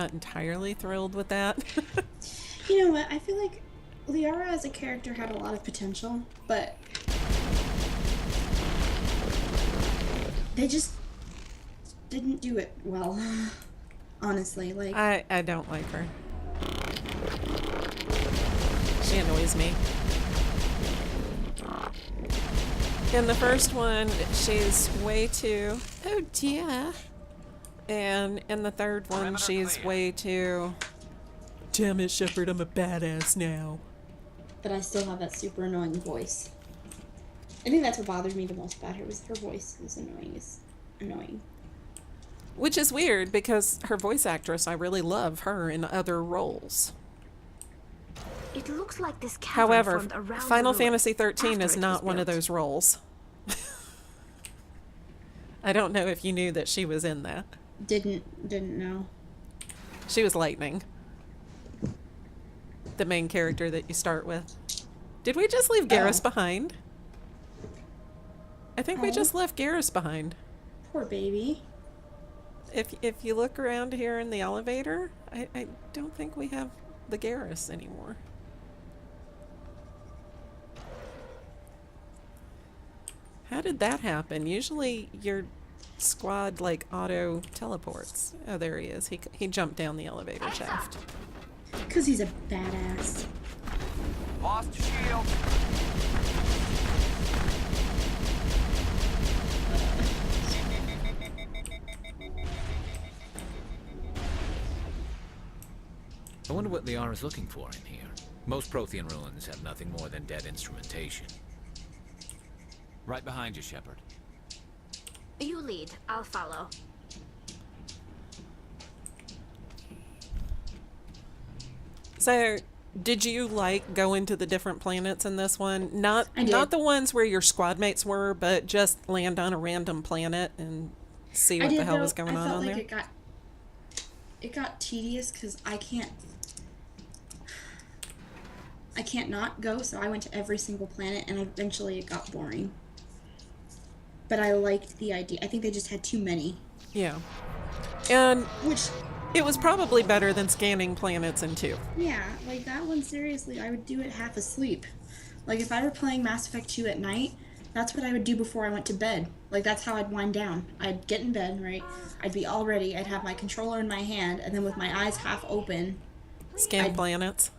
Not entirely thrilled with that. You know what? I feel like Liara as a character had a lot of potential, but they just didn't do it well. Honestly, like I don't like her. She annoys me. In the first one, she's way too, oh dear. And in the third one, she's way too, damn it, Shepard, I'm a badass now. but I still have that super annoying voice. I think that's what bothered me the most about her was her voice is annoying. Which is weird because her voice actress, I really love her in other roles. It looks like this cavern However, formed around Final the ruin Fantasy XIII after is it not was one of built. those roles. I don't know if you knew that she was in that. Didn't know. She was Lightning. The main character that you start with. Did we just leave Garrus behind? I think we just left Garrus behind. Poor baby. If you look around here in the elevator, I don't think we have the Garrus anymore. How did that happen? Usually your squad like auto teleports. Oh, there he is. He jumped down the elevator shaft. Because he's a badass. Lost shield. I wonder what Liara's looking for in here. Most Prothean ruins have nothing more than dead instrumentation. Right behind you, Shepard. You lead, I'll follow. So, did you like go into the different planets in this one? Not I did. not the ones where your squad mates were, but just land on a random planet and see what the hell was going on there? It got tedious because I can't not go, so I went to every single planet, and eventually it got boring. But I liked the idea. I think they just had too many. Yeah. And Which, it was probably better than scanning planets in 2. yeah, like that one, seriously, I would do it half asleep. Like, if I were playing Mass Effect 2 at night, that's what I would do before I went to bed. Like, that's how I'd wind down. I'd get in bed, right? I'd be all ready. I'd have my controller in my hand, and then with my eyes half open, Scan I'd- planets.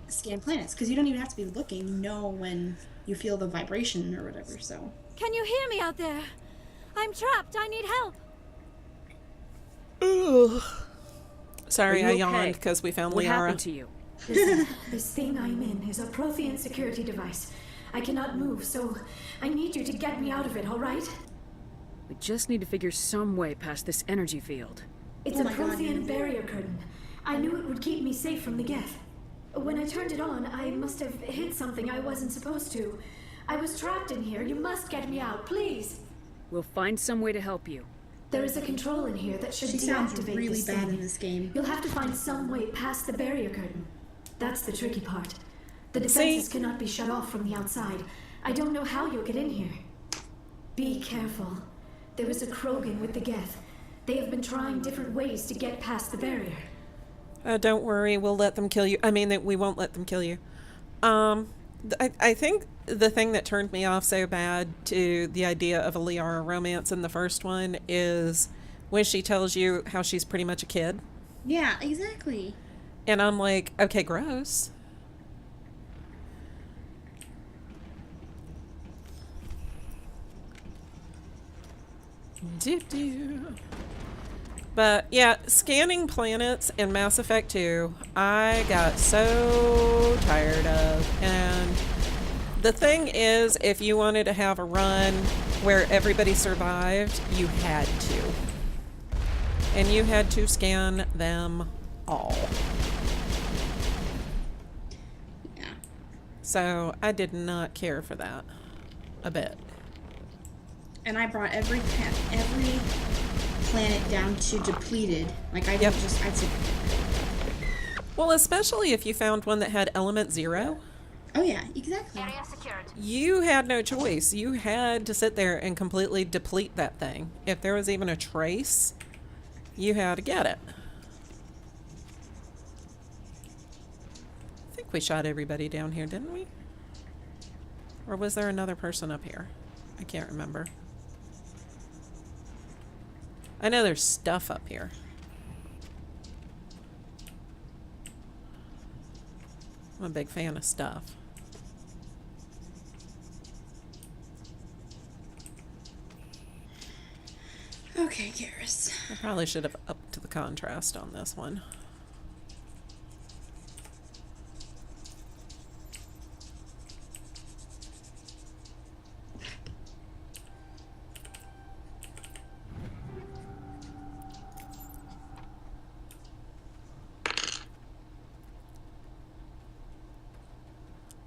scan planets. Because you don't even have to be looking. You know when you feel the vibration or whatever, so... Can you hear me out there? I'm trapped. I need help. Ugh. Sorry, Are I you yawned okay? because we found What Liara. happened to you? Listen, this thing I'm in is a Prothean security device. I cannot move, so I need you to get me out of it, all right? We just need to figure some way past this energy field. It's Oh a my God, Prothean yeah. barrier curtain. I knew it would keep me safe from the Geth. When I turned it on, I must have hit something I wasn't supposed to. I was trapped in here. You must get me out, please. We'll find some way to help you. There is a control in here that should She sounds deactivate really this bad thing. in this game. You'll have to find some way past the barrier curtain. That's the tricky part. The See? defenses cannot be shut off from the outside. I don't know how you'll get in here. Be careful. There is a Krogan with the Geth. They have been trying different ways to get past the barrier. Don't worry, we'll let them kill you. I mean, that we won't let them kill you. I think the thing that turned me off so bad to the idea of a Liara romance in the first one is when she tells you how she's pretty much a kid. Yeah, exactly. And I'm like, okay, gross. Do-do. But yeah, scanning planets in Mass Effect 2, I got so tired of. And the thing is, if you wanted to have a run where everybody survived, you had to. And you had to scan them all. Yeah. So I did not care for that a bit. And I brought every planet down to depleted. Like, I Yep. didn't just... I'd say, Well, especially if you found one that had element 0. oh yeah, exactly. Area secured. You had no choice. You had to sit there and completely deplete that thing. If there was even a trace, you had to get it. think we shot everybody down here, didn't we? Or was there another person up here? I can't remember. I know there's stuff up here. I'm a big fan of stuff. Okay, Garrus. I probably should have upped the contrast on this one.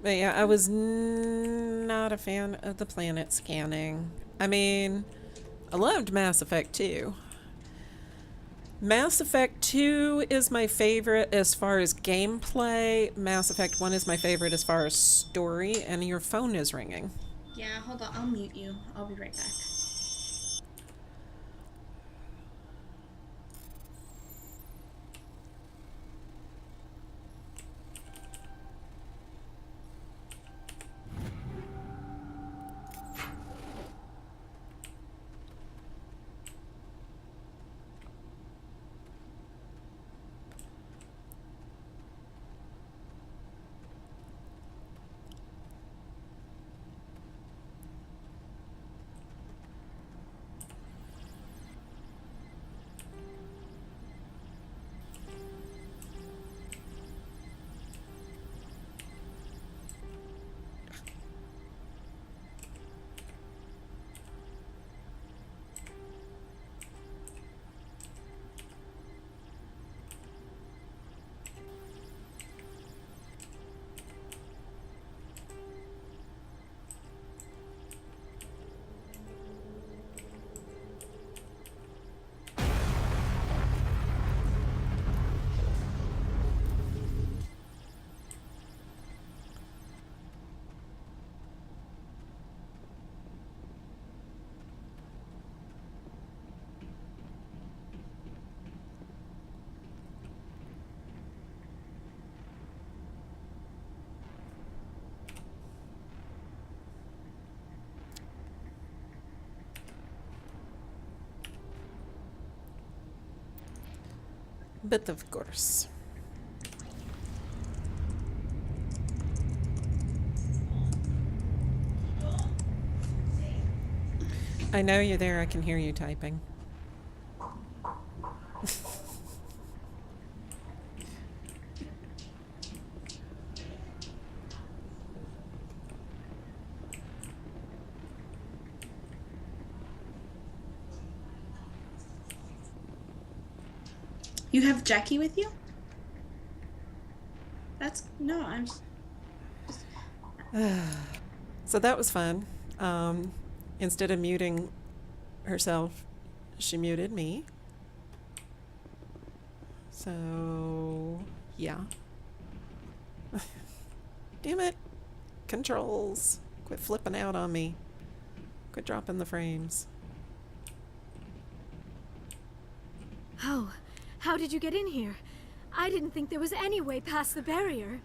But yeah, I was not a fan of the planet scanning. I mean, I loved Mass Effect 2. Mass Effect 2 is my favorite as far as gameplay. Mass Effect 1 is my favorite as far as story, and your phone is ringing. Yeah, hold on. I'll mute you. I'll be right back. But of course. I know you're there. I can hear you typing. You have Jackie with you? No, I'm just... So that was fun. Instead of muting herself, she muted me. So, yeah. Damn it. Controls. Quit flipping out on me. Quit dropping the frames. How did you get in here? I didn't think there was any way past the barrier.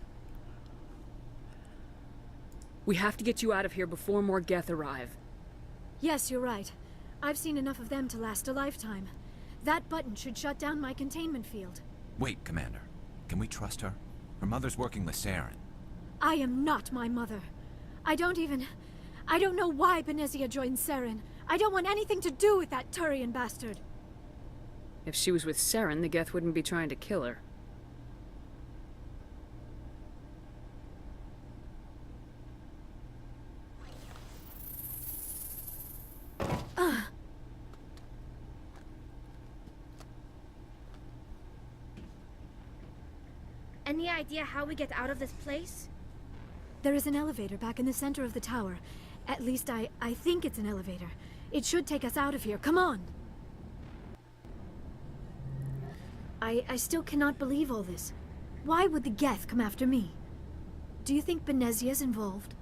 We have to get you out of here before more Geth arrive. Yes, you're right. I've seen enough of them to last a lifetime. That button should shut down my containment field. Wait, Commander. Can we trust her? Her mother's working with Saren. I am not my mother. I don't know why Benezia joined Saren. I don't want anything to do with that Turian bastard. If she was with Saren, the Geth wouldn't be trying to kill her. Any idea how we get out of this place? There is an elevator back in the center of the tower. At least I think it's an elevator. It should take us out of here. Come on! I still cannot believe all this. Why would the Geth come after me? Do you think Benezia's involved?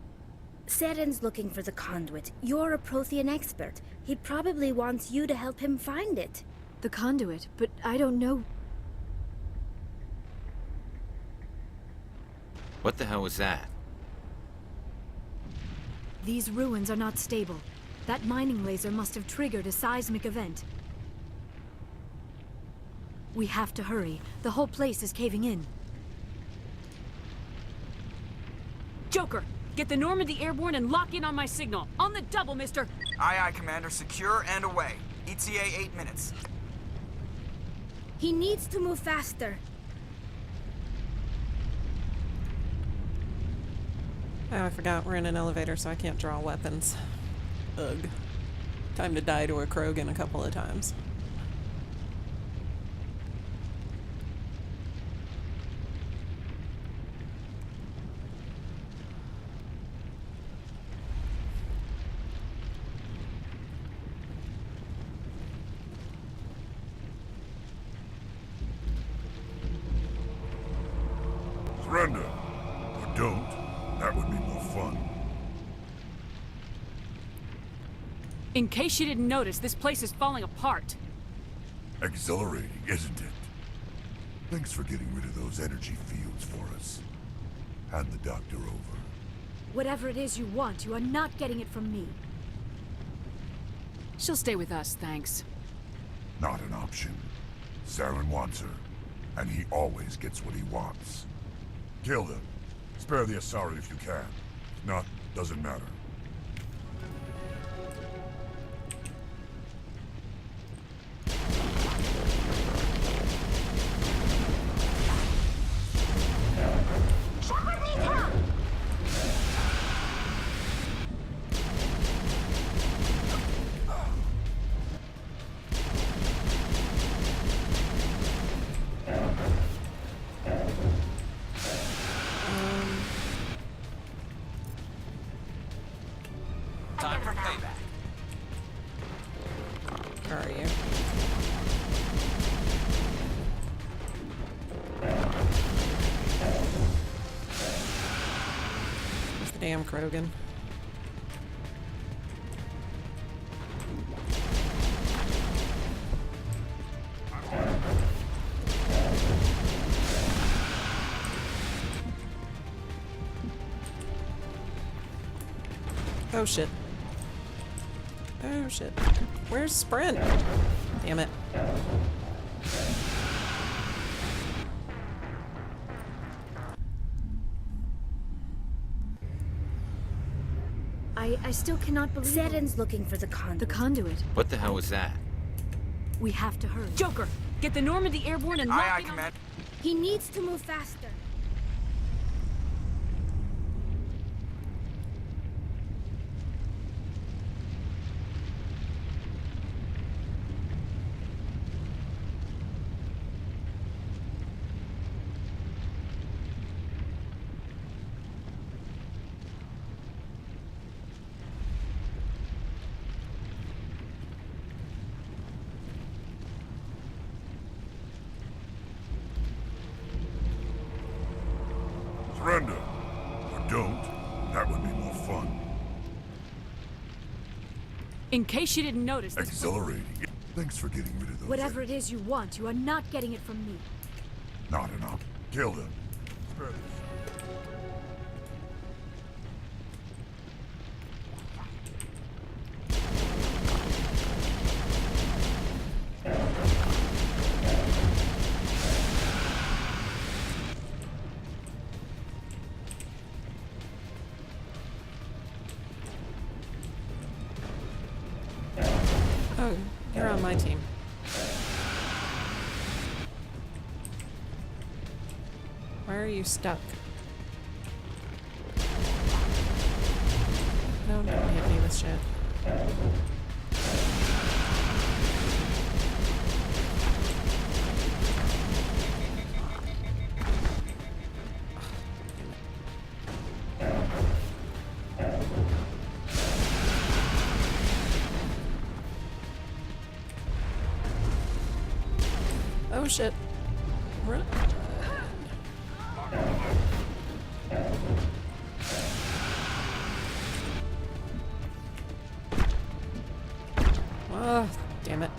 Saren's looking for the conduit. You're a Prothean expert. He probably wants you to help him find it. The conduit, but I don't know. What the hell was that? These ruins are not stable. That mining laser must have triggered a seismic event. We have to hurry. The whole place is caving in. Joker, get the Normandy airborne and lock in on my signal. On the double, mister! Aye, aye, Commander. Secure and away. ETA 8 minutes. He needs to move faster. Oh, I forgot we're in an elevator, so I can't draw weapons. Ugh. Time to die to a Krogan a couple of times. Surrender. Or don't. That would be more fun. In case you didn't notice, this place is falling apart. Exhilarating, isn't it? Thanks for getting rid of those energy fields for us. Hand the doctor over. Whatever it is you want, you are not getting it from me. She'll stay with us, thanks. Not an option. Saren wants her, and he always gets what he wants. Kill them. Spare the Asari if you can. If not, doesn't matter. Time for payback. Where are you? Where's the damn Krogan? Oh shit. Oh shit. Where's Sprint? Damn it. I still cannot believe... Saren's looking for the conduit. The conduit. What the hell was that? We have to hurry. Joker, get the Normandy airborne and Aye, lock aye, in on... Commander. He needs to move faster. Surrender. Or don't. That would be more fun. In case you didn't notice, this... Exhilarating. Thanks for getting rid of those. Whatever it is you want, you are not getting it from me. Not enough. Kill them. Spare the Oh, you're on my team. Why are you stuck? No, don't hit me with shit. Oh shit. Run. Oh, damn it.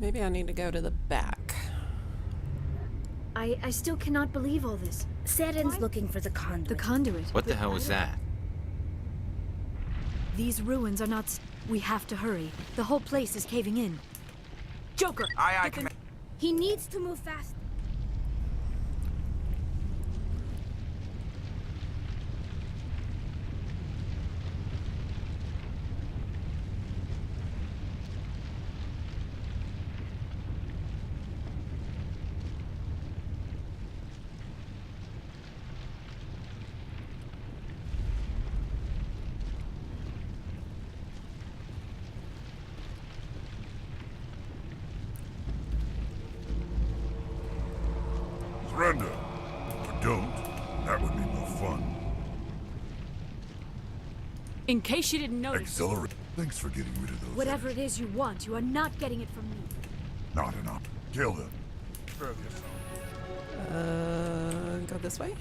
Maybe I need to go to the back. I still cannot believe all this. Saren's looking for the conduit. The conduit. What the hell was that? These ruins are not... We have to hurry. The whole place is caving in. Joker! Aye, get the- Command. He needs to move fast. Surrender. Or don't. That would be more fun. In case you didn't notice, Accelerate. Thanks for getting rid of those. whatever it is you want, you are not getting it from me. Not enough. Kill them. Spare the assault. Go this way.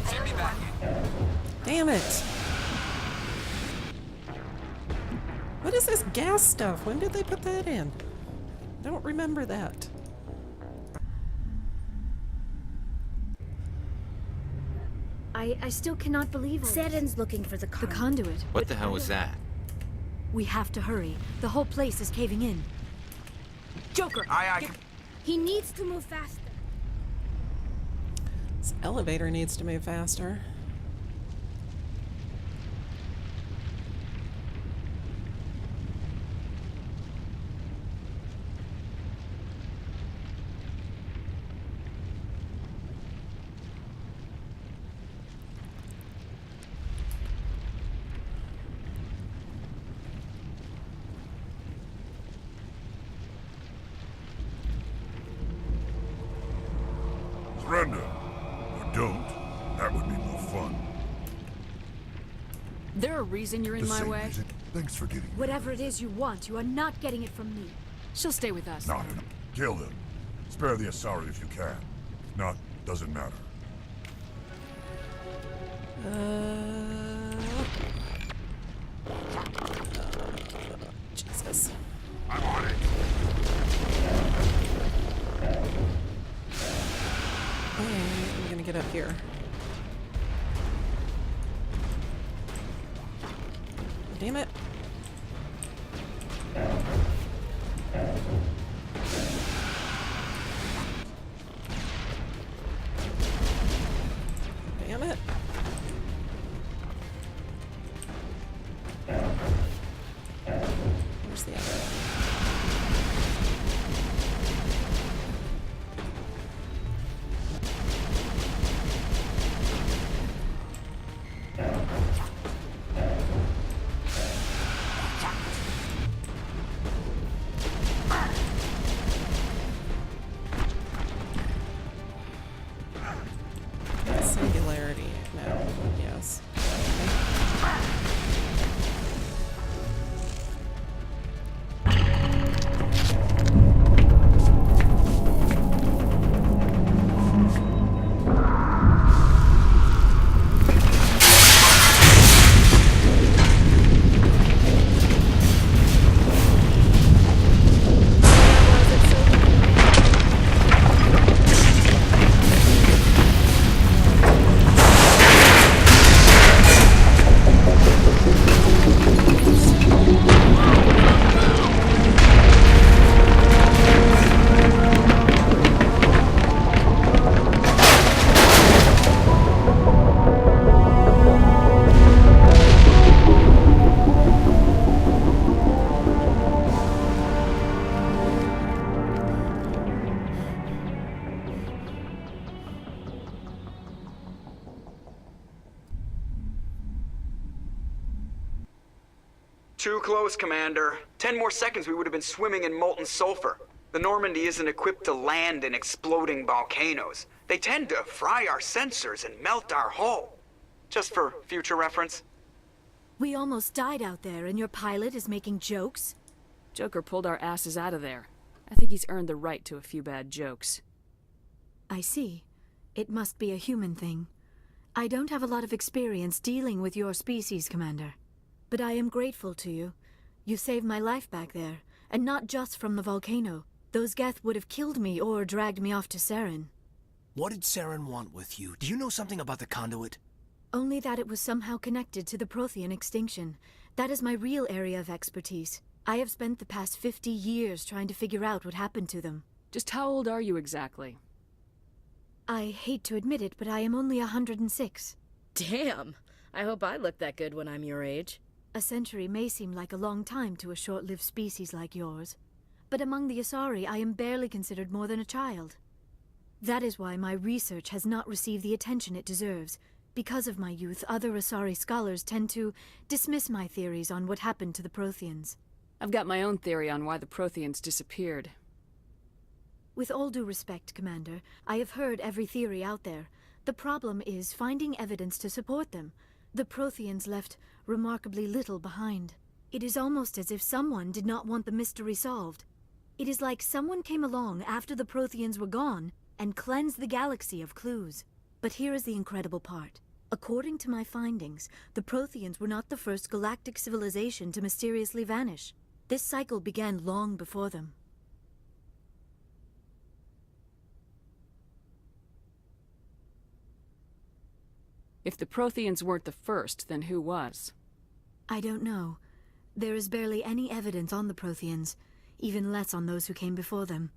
Send me back in. Damn it! What is this gas stuff? When did they put that in? I don't remember that. I still cannot believe all this. Saren's looking for the The conduit. conduit. What the hell was that? We have to hurry. The whole place is caving in. Joker! Aye, get- Com- He needs to move faster. This elevator needs to move faster. Surrender. Or don't. That would be more fun. There a reason you're in The my same way? reason. Thanks for getting rid Whatever it is you want, you are not getting it from me. She'll stay with us. Not enough. Kill them. Spare the Asari if you can. If not, doesn't matter. Jesus. I'm on it. I'm gonna get up here. Damn it. Damn it. Where's the other? Singularity. No. Yes. Too close, Commander. 10 more seconds we would have been swimming in molten sulfur. The Normandy isn't equipped to land in exploding volcanoes. They tend to fry our sensors and melt our hull. Just for future reference. We almost died out there, and your pilot is making jokes? Joker pulled our asses out of there. I think he's earned the right to a few bad jokes. I see. It must be a human thing. I don't have a lot of experience dealing with your species, Commander. But I am grateful to you. You saved my life back there, and not just from the volcano. Those Geth would have killed me or dragged me off to Saren. What did Saren want with you? Do you know something about the conduit? Only that it was somehow connected to the Prothean extinction. That is my real area of expertise. I have spent the past 50 years trying to figure out what happened to them. Just how old are you exactly? I hate to admit it, but I am only 106. Damn! I hope I look that good when I'm your age. A century may seem like a long time to a short-lived species like yours. But among the Asari, I am barely considered more than a child. That is why my research has not received the attention it deserves. Because of my youth, other Asari scholars tend to dismiss my theories on what happened to the Protheans. I've got my own theory on why the Protheans disappeared. With all due respect, Commander, I have heard every theory out there. The problem is finding evidence to support them. The Protheans left remarkably little behind. It is almost as if someone did not want the mystery solved. It is like someone came along after the Protheans were gone and cleansed the galaxy of clues. But here is the incredible part. According to my findings, the Protheans were not the first galactic civilization to mysteriously vanish. This cycle began long before them. If the Protheans weren't the first, then who was? I don't know. There is barely any evidence on the Protheans, even less on those who came before them.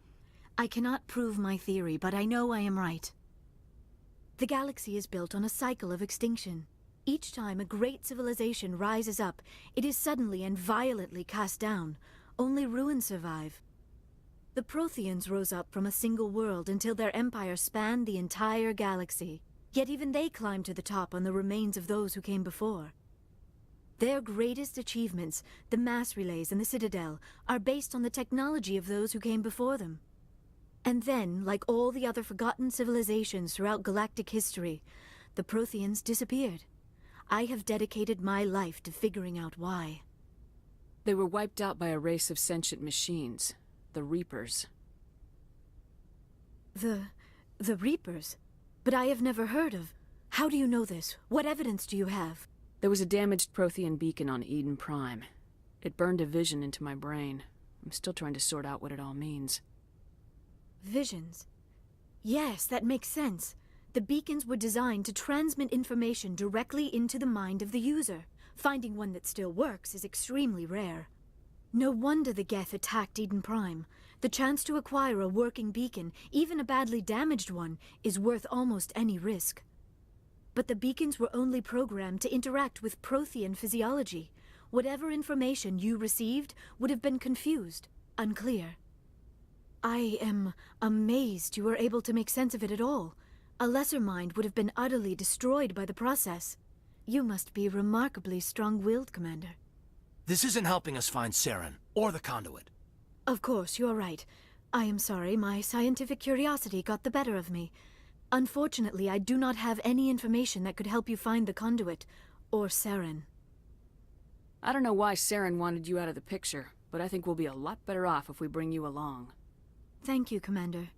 I cannot prove my theory, but I know I am right. The galaxy is built on a cycle of extinction. Each time a great civilization rises up, it is suddenly and violently cast down. Only ruins survive. The Protheans rose up from a single world until their empire spanned the entire galaxy. Yet even they climbed to the top on the remains of those who came before. Their greatest achievements, the mass relays and the Citadel, are based on the technology of those who came before them. And then, like all the other forgotten civilizations throughout galactic history, the Protheans disappeared. I have dedicated my life to figuring out why. They were wiped out by a race of sentient machines, the Reapers. The Reapers? But I have never heard of. How do you know this? What evidence do you have? There was a damaged Prothean beacon on Eden Prime. It burned a vision into my brain. I'm still trying to sort out what it all means. Visions? Yes, that makes sense. The beacons were designed to transmit information directly into the mind of the user. Finding one that still works is extremely rare. No wonder the Geth attacked Eden Prime. The chance to acquire a working beacon, even a badly damaged one, is worth almost any risk. But the beacons were only programmed to interact with Prothean physiology. Whatever information you received would have been confused, unclear. I am amazed you were able to make sense of it at all. A lesser mind would have been utterly destroyed by the process. You must be remarkably strong-willed, Commander. This isn't helping us find Saren, or the conduit. Of course, you are right. I am sorry, my scientific curiosity got the better of me. Unfortunately, I do not have any information that could help you find the conduit, or Saren. I don't know why Saren wanted you out of the picture, but I think we'll be a lot better off if we bring you along. Thank you, Commander.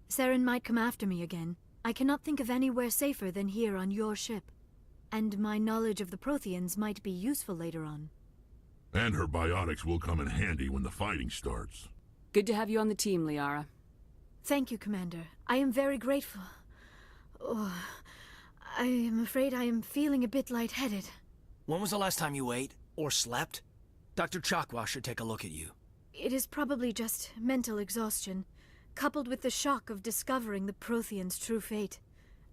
Saren might come after me again. I cannot think of anywhere safer than here on your ship. And my knowledge of the Protheans might be useful later on. And her biotics will come in handy when the fighting starts. Good to have you on the team, Liara. Thank you, Commander. I am very grateful. Oh, I am afraid I am feeling a bit lightheaded. When was the last time you ate, or slept? Dr. Chakwa should take a look at you. It is probably just mental exhaustion, coupled with the shock of discovering the Protheans' true fate.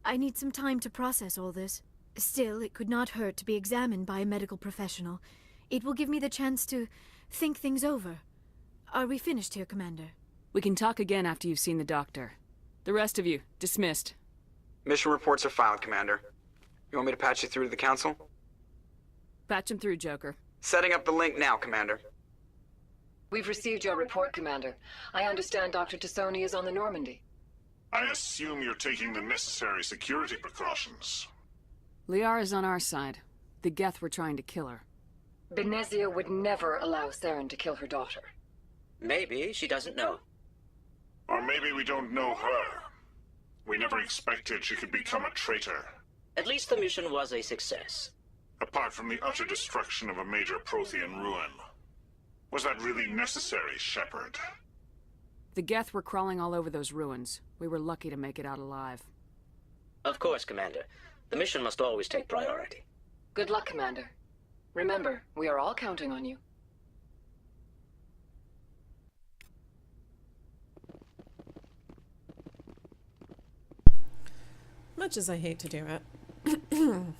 I need some time to process all this. Still, it could not hurt to be examined by a medical professional. It will give me the chance to think things over. Are we finished here, Commander? We can talk again after you've seen the doctor. The rest of you, dismissed. Mission reports are filed, Commander. You want me to patch you through to the Council? Patch him through, Joker. Setting up the link now, Commander. We've received your report, Commander. I understand Dr. Tassoni is on the Normandy. I assume you're taking the necessary security precautions. Liara's on our side. The Geth were trying to kill her. Benezia would never allow Saren to kill her daughter. Maybe she doesn't know. Or maybe we don't know her. We never expected she could become a traitor. At least the mission was a success. Apart from the utter destruction of a major Prothean ruin. Was that really necessary, Shepard? The Geth were crawling all over those ruins. We were lucky to make it out alive. Of course, Commander. The mission must always take priority. Good luck, Commander. Remember, we are all counting on you. Much as I hate to do it, I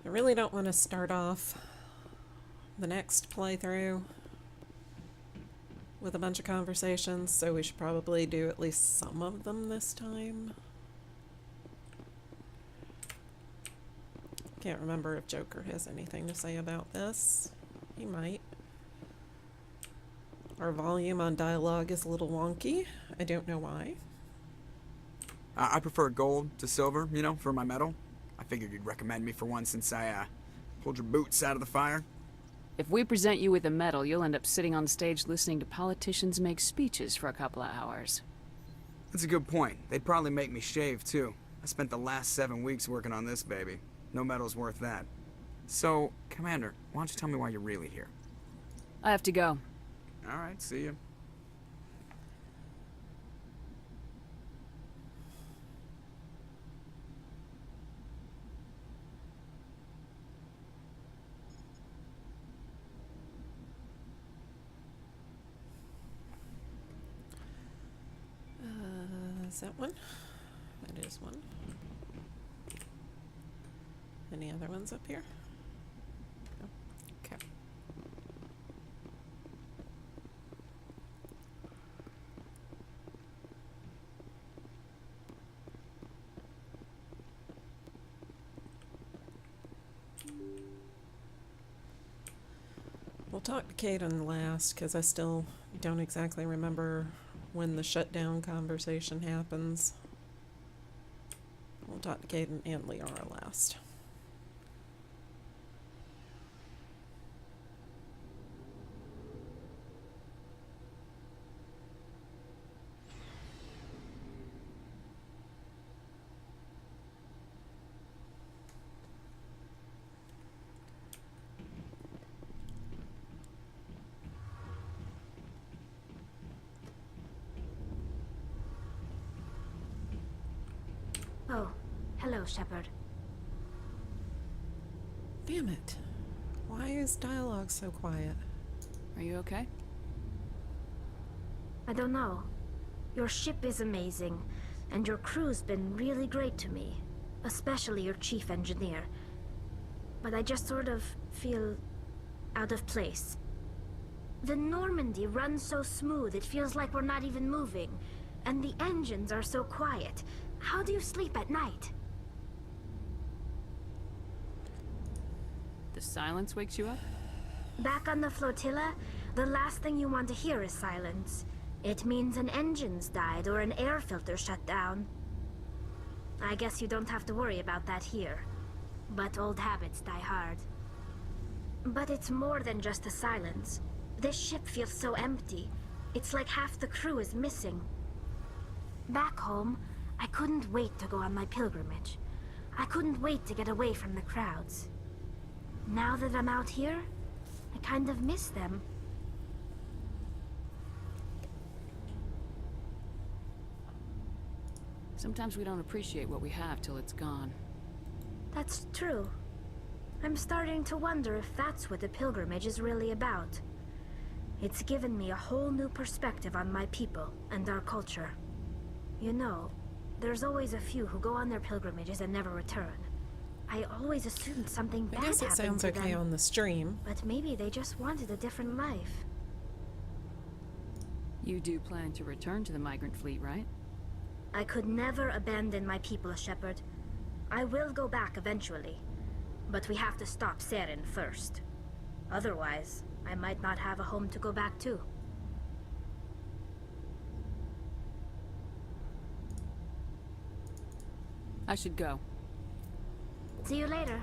really don't want to start off the next playthrough with a bunch of conversations, so we should probably do at least some of them this time. Can't remember if Joker has anything to say about this. He might. Our volume on dialogue is a little wonky. I don't know why. I prefer gold to silver, you know, for my medal. I figured you'd recommend me for one since I, pulled your boots out of the fire. If we present you with a medal, you'll end up sitting on stage listening to politicians make speeches for a couple of hours. That's a good point. They'd probably make me shave, too. I spent the last 7 weeks working on this baby. No medal's worth that. So, Commander, why don't you tell me why you're really here? I have to go. All right, see you. Is that one? That is one. Any other ones up here? No. Okay. We'll talk to Caden last, because I still don't exactly remember when the shutdown conversation happens. We'll talk to Caden and Liara last. Oh, hello, Shepard. Damn it. Why is dialogue so quiet? Are you okay? I don't know. Your ship is amazing, and your crew's been really great to me. Especially your chief engineer. But I just sort of feel out of place. The Normandy runs so smooth it feels like we're not even moving. And the engines are so quiet. How do you sleep at night? The silence wakes you up? Back on the flotilla, the last thing you want to hear is silence. It means an engine's died or an air filter shut down. I guess you don't have to worry about that here. But old habits die hard. But it's more than just the silence. This ship feels so empty. It's like half the crew is missing. Back home, I couldn't wait to go on my pilgrimage. I couldn't wait to get away from the crowds. Now that I'm out here, I kind of miss them. Sometimes we don't appreciate what we have till it's gone. That's true. I'm starting to wonder if that's what the pilgrimage is really about. It's given me a whole new perspective on my people and our culture. You know, there's always a few who go on their pilgrimages and never return. I always assumed something bad I guess it happened sounds to okay them, on the stream. but maybe they just wanted a different life. You do plan to return to the migrant fleet, right? I could never abandon my people, Shepard. I will go back eventually, but we have to stop Saren first. Otherwise, I might not have a home to go back to. I should go. See you later.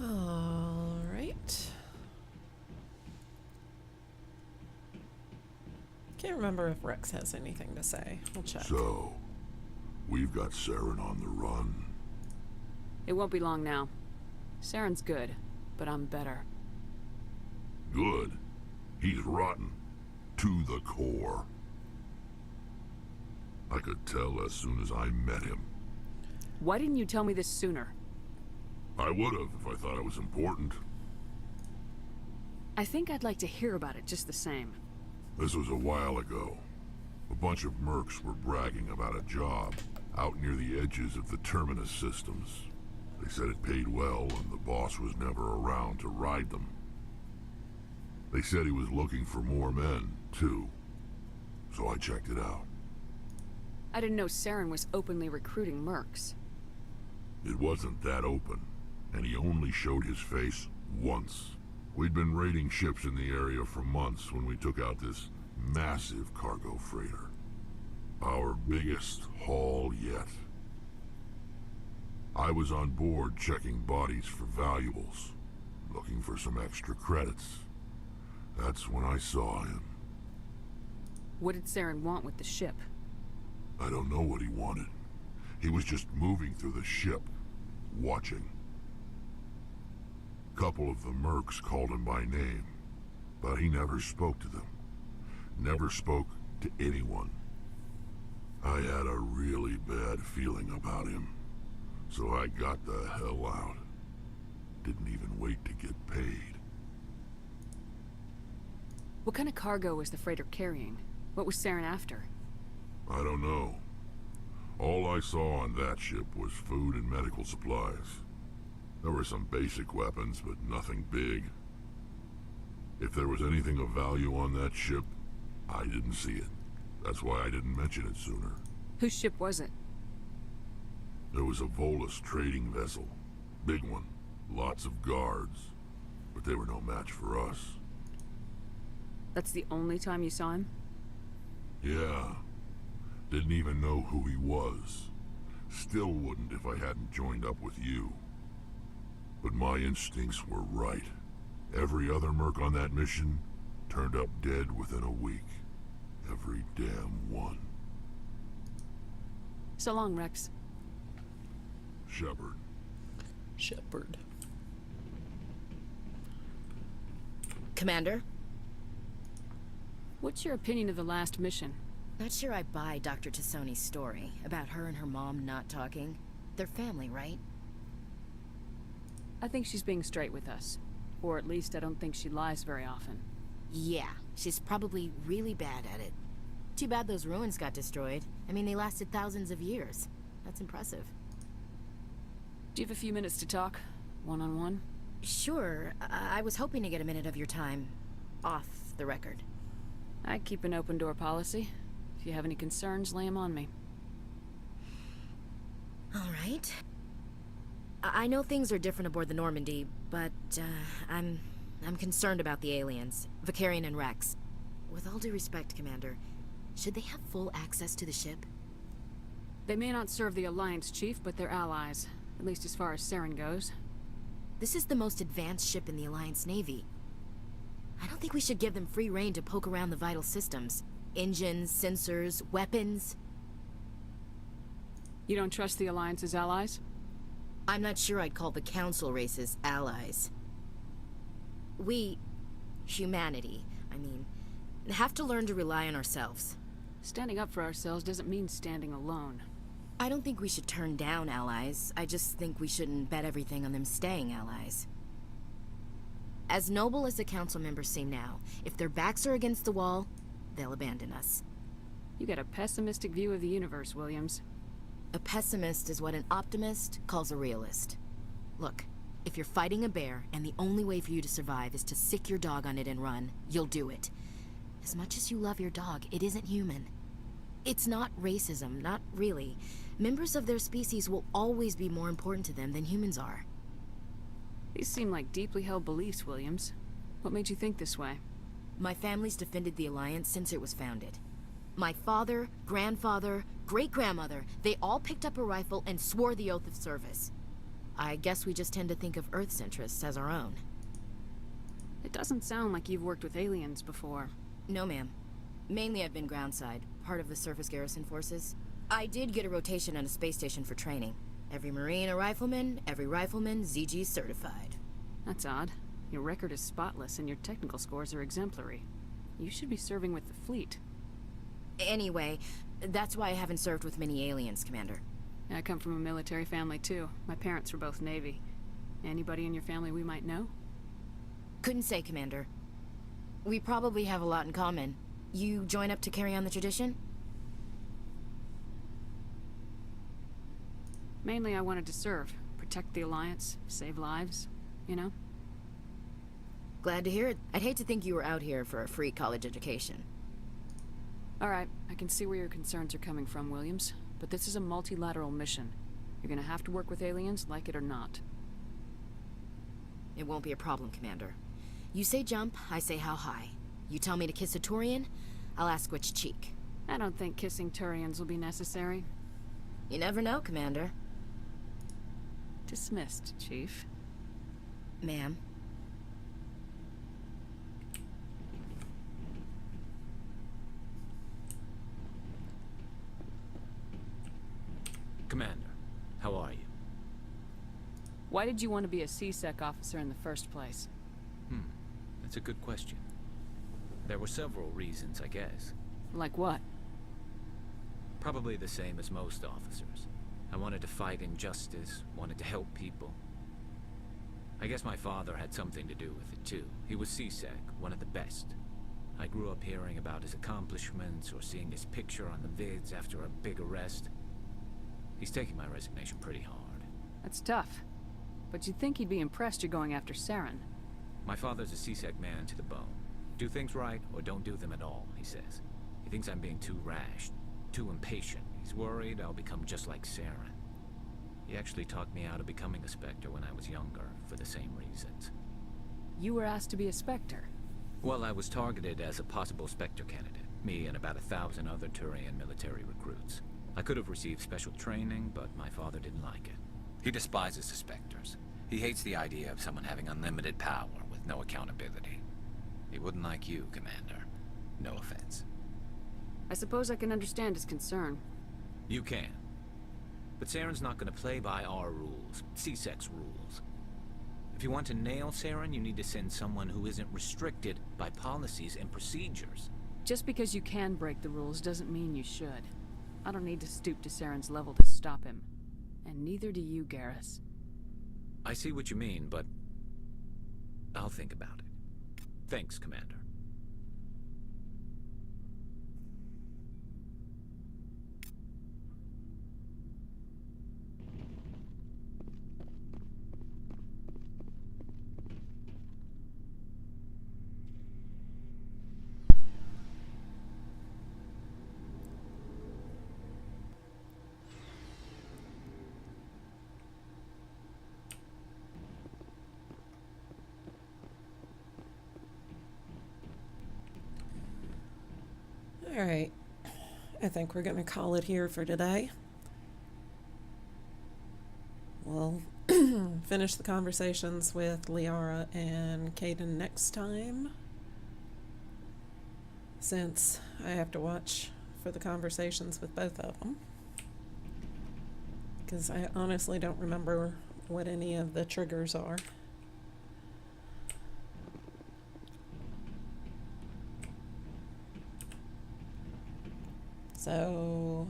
All right. Can't remember if Rex has anything to say. We'll check. So, we've got Saren on the run. It won't be long now. Saren's good, but I'm better. Good? He's rotten. To the core. I could tell as soon as I met him. Why didn't you tell me this sooner? I would have if I thought it was important. I think I'd like to hear about it just the same. This was a while ago. A bunch of mercs were bragging about a job out near the edges of the Terminus systems. They said it paid well and the boss was never around to ride them. They said he was looking for more men, too. So I checked it out. I didn't know Saren was openly recruiting mercs. It wasn't that open, and he only showed his face once. We'd been raiding ships in the area for months when we took out this massive cargo freighter. Our biggest haul yet. I was on board checking bodies for valuables, looking for some extra credits. That's when I saw him. What did Saren want with the ship? I don't know what he wanted. He was just moving through the ship, watching. Couple of the mercs called him by name, but he never spoke to them. Never spoke to anyone. I had a really bad feeling about him, so I got the hell out. Didn't even wait to get paid. What kind of cargo was the freighter carrying? What was Saren after? I don't know. All I saw on that ship was food and medical supplies. There were some basic weapons, but nothing big. If there was anything of value on that ship, I didn't see it. That's why I didn't mention it sooner. Whose ship was it? There was a Volus trading vessel. Big one. Lots of guards. But they were no match for us. That's the only time you saw him? Yeah. Didn't even know who he was. Still wouldn't if I hadn't joined up with you. But my instincts were right. Every other merc on that mission turned up dead within a week. Every damn one. So long, Rex. Shepard. Shepard. Commander? What's your opinion of the last mission? Not sure I buy Dr. Tassoni's story about her and her mom not talking. They're family, right? I think she's being straight with us. Or at least I don't think she lies very often. Yeah, she's probably really bad at it. Too bad those ruins got destroyed. I mean, they lasted thousands of years. That's impressive. Do you have a few minutes to talk? One-on-one? Sure. I was hoping to get a minute of your time. Off the record. I keep an open door policy. If you have any concerns, lay them on me. All right. I know things are different aboard the Normandy, but I'm concerned about the aliens, Vicarian and Rex. With all due respect, Commander, should they have full access to the ship? They may not serve the Alliance, Chief, but they're allies. At least as far as Saren goes. This is the most advanced ship in the Alliance Navy. I don't think we should give them free rein to poke around the vital systems. Engines, sensors, weapons. You don't trust the Alliance's allies? I'm not sure I'd call the Council races allies. We, humanity, I mean, have to learn to rely on ourselves. Standing up for ourselves doesn't mean standing alone. I don't think we should turn down allies. I just think we shouldn't bet everything on them staying allies. As noble as the Council members seem now, if their backs are against the wall, they'll abandon us. You got a pessimistic view of the universe, Williams. A pessimist is what an optimist calls a realist. Look, if you're fighting a bear and the only way for you to survive is to sick your dog on it and run, you'll do it. As much as you love your dog, it isn't human. It's not racism, not really. Members of their species will always be more important to them than humans are. These seem like deeply held beliefs, Williams. What made you think this way? My family's defended the Alliance since it was founded. My father, grandfather, great-grandmother, they all picked up a rifle and swore the oath of service. I guess we just tend to think of Earth's interests as our own. It doesn't sound like you've worked with aliens before. No, ma'am. Mainly I've been groundside, part of the surface garrison forces. I did get a rotation on a space station for training. Every Marine a rifleman, every rifleman ZG certified. That's odd. Your record is spotless and your technical scores are exemplary. You should be serving with the fleet. Anyway, that's why I haven't served with many aliens, Commander. I come from a military family too. My parents were both Navy. Anybody in your family we might know? Couldn't say, Commander. We probably have a lot in common. You join up to carry on the tradition? Mainly I wanted to serve. Protect the Alliance, save lives, you know? Glad to hear it. I'd hate to think you were out here for a free college education. Alright, I can see where your concerns are coming from, Williams. But this is a multilateral mission. You're gonna have to work with aliens, like it or not. It won't be a problem, Commander. You say jump, I say how high. You tell me to kiss a Turian, I'll ask which cheek. I don't think kissing Turians will be necessary. You never know, Commander. Dismissed, Chief. Ma'am. Commander, how are you? Why did you want to be a C-Sec officer in the first place? That's a good question. There were several reasons, I guess. Like what? Probably the same as most officers. I wanted to fight injustice, wanted to help people. I guess my father had something to do with it too. He was C-Sec, one of the best. I grew up hearing about his accomplishments or seeing his picture on the vids after a big arrest. He's taking my resignation pretty hard. That's tough. But you'd think he'd be impressed you're going after Saren. My father's a C-Sec man to the bone. Do things right or don't do them at all, he says. He thinks I'm being too rash, too impatient. He's worried I'll become just like Saren. He actually talked me out of becoming a Spectre when I was younger, for the same reasons. You were asked to be a Spectre? Well, I was targeted as a possible Spectre candidate. Me and about 1,000 other Turian military recruits. I could have received special training, but my father didn't like it. He despises the Spectres. He hates the idea of someone having unlimited power with no accountability. He wouldn't like you, Commander. No offense. I suppose I can understand his concern. You can. But Saren's not going to play by our rules, C-Sec's rules. If you want to nail Saren, you need to send someone who isn't restricted by policies and procedures. Just because you can break the rules doesn't mean you should. I don't need to stoop to Saren's level to stop him. And neither do you, Garrus. I see what you mean, but I'll think about it. Thanks, Commander. Alright, I think we're going to call it here for today. We'll finish the conversations with Liara and Caden next time, since I have to watch for the conversations with both of them. Because I honestly don't remember what any of the triggers are. So